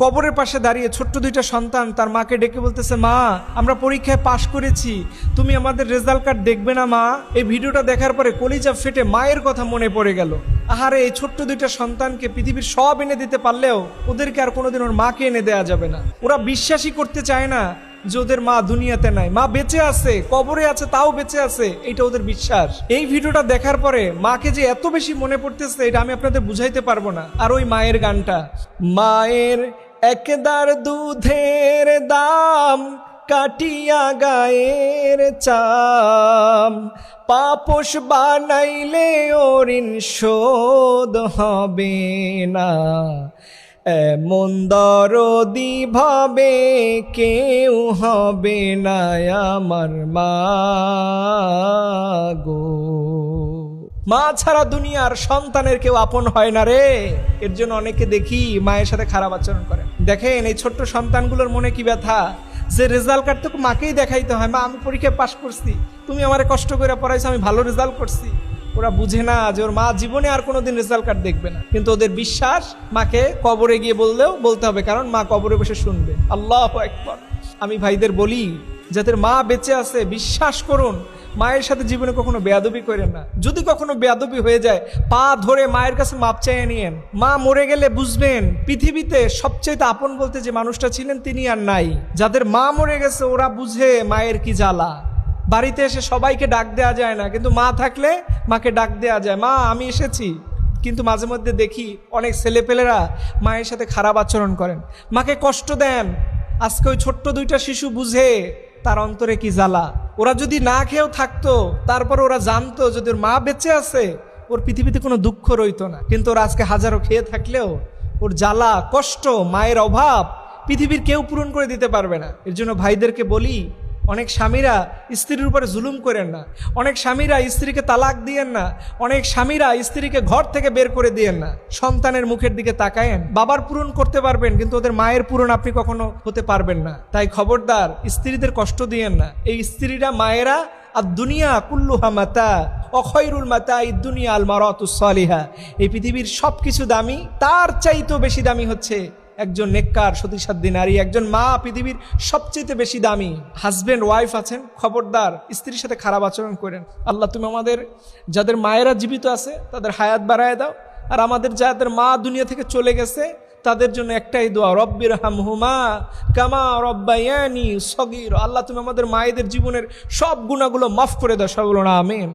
কবরের পাশে দাঁড়িয়ে ছোট্ট দুইটা সন্তান তার মাকে ডেকে বলতেছে, মা আমরা পরীক্ষায় পাশ করেছি, তুমি আমাদের রেজাল্ট কার্ড দেখবে না মা? এই ভিডিওটা দেখার পরে কলিজা ফেটে মায়ের কথা মনে পড়ে গেল। আহারে, এই ছোট্ট দুইটা সন্তানকে পৃথিবীর সব এনে দিতে পারলেও ওদেরকে আর কোনোদিন ওর মাকে এনে দেয়া যাবে না। ওরা বিশ্বাসই করতে চায় না যে ওদের মা দুনিয়াতে নাই, মা বেঁচে আছে, কবরে আছে তাও বেঁচে আছে, এটা ওদের বিশ্বাস। এই ভিডিওটা দেখার পরে মাকে যে এত বেশি মনে পড়তেছে এটা আমি আপনাদের বুঝাইতে পারবো না। আর ওই মায়ের গানটা, মায়ের একদার দুধের দাম কাটিয়া গায়ের চাম, পাপোশ বানাইলে ঋণ শোধ হবে না, এমন দরদি ভাবে কেউ হবে না আমার মা গো। মা ছাড়া দুনিয়ার সন্তানের কেউ আপন হয় না রে। এর জন্য অনেকে দেখি মায়ের সাথে খারাপ আচরণ করে। দেখেন এই ছোট্ট সন্তানগুলোর মনে কি ব্যথা, যে রেজাল্ট কার্ড তো মাকেই দেখাইতে হয়, মা আমি পরীক্ষায় পাশ করছি, তুমি আমারে কষ্ট করে পড়াইছো, আমি ভালো রেজাল্ট করছি। ওরা বুঝে না যে ওর মা জীবনে আর কোনোদিন রেজাল্ট কার্ড দেখবে না, কিন্তু ওদের বিশ্বাস মাকে কবরে গিয়ে বললেও বলতে হবে, কারণ মা কবরে বসে শুনবে। আল্লাহু আকবার। আমি ভাইদের বলি, যাদের মা বেঁচে আছে বিশ্বাস করুন মায়ের সাথে জীবনে কখনো বেয়াদবি করেন না। যদি কখনো বেয়াদবি হয়ে যায় পা ধরে মায়ের কাছে মাপ চাইয়ে নিয়েন। মা মরে গেলে বুঝবেন পৃথিবীতে সবচেয়ে আপন বলতে যে মানুষটা ছিলেন তিনি আর নাই। যাদের মা মরে গেছে ওরা বুঝে মায়ের কি জ্বালা। বাড়িতে এসে সবাইকে ডাক দেওয়া যায় না, কিন্তু মা থাকলে মাকে ডাক দেওয়া যায়, মা আমি এসেছি। কিন্তু মাঝে মধ্যে দেখি অনেক ছেলেপেলেরা মায়ের সাথে খারাপ আচরণ করেন, মাকে কষ্ট দেন। আজকে ওই ছোট্ট দুইটা শিশু বুঝে তার অন্তরে কি জ্বালা। ওরা যদি না খেয়েও থাকতো, তারপর ওরা জানতো যদি ওর মা বেঁচে আছে ওর পৃথিবীতে কোনো দুঃখ রইতো না। কিন্তু ওরা আজকে হাজারো খেয়ে থাকলেও ওর জ্বালা কষ্ট মায়ের অভাব পৃথিবীর কেউ পূরণ করে দিতে পারবে না। এর জন্য ভাইদেরকে বলি, অনেক স্বামীরা স্ত্রীর উপরে জুলুম করেন না, অনেক স্বামীরা স্ত্রীকে তালাক দিয়েন না, অনেক স্বামীরা স্ত্রীকে ঘর থেকে বের করে দিয়েন না। সন্তানের মুখের দিকে তাকায়েন। বাবার পূরণ করতে পারবেন কিন্তু ওদের মায়ের পূরণ আপনি কখনো হতে পারবেন না। তাই খবরদার স্ত্রীদের কষ্ট দিয়েন না। এই স্ত্রীরা মায়েরা আর দুনিয়া কুল্লুহা মাতা অখয়রুল মাতা ইদ্দুনিয়া আল মারাতুস সালিহা। এই পৃথিবীর সবকিছু দামি, তার চাইতেও বেশি দামি হচ্ছে একজন নেককার সতীসাধ্যী নারী। একজন মা পৃথিবীর সবচেয়ে বেশি দামি। হাজবেন্ড ওয়াইফ আছেন, খবরদার স্ত্রীর সাথে খারাপ আচরণ করেন। আল্লাহ তুমি আমাদের যাদের মায়েরা জীবিত আছে তাদের হায়াত বাড়ায় দাও, আর আমাদের যাদের মা দুনিয়া থেকে চলে গেছে তাদের জন্য একটাই দোয়া, রব্বির হামহুমা কামা রব্বায়ানি সগীর। আল্লাহ তুমি আমাদের মায়েদের জীবনের সব গুনাহগুলো মাফ করে দাও। সবগুলো না আমিন।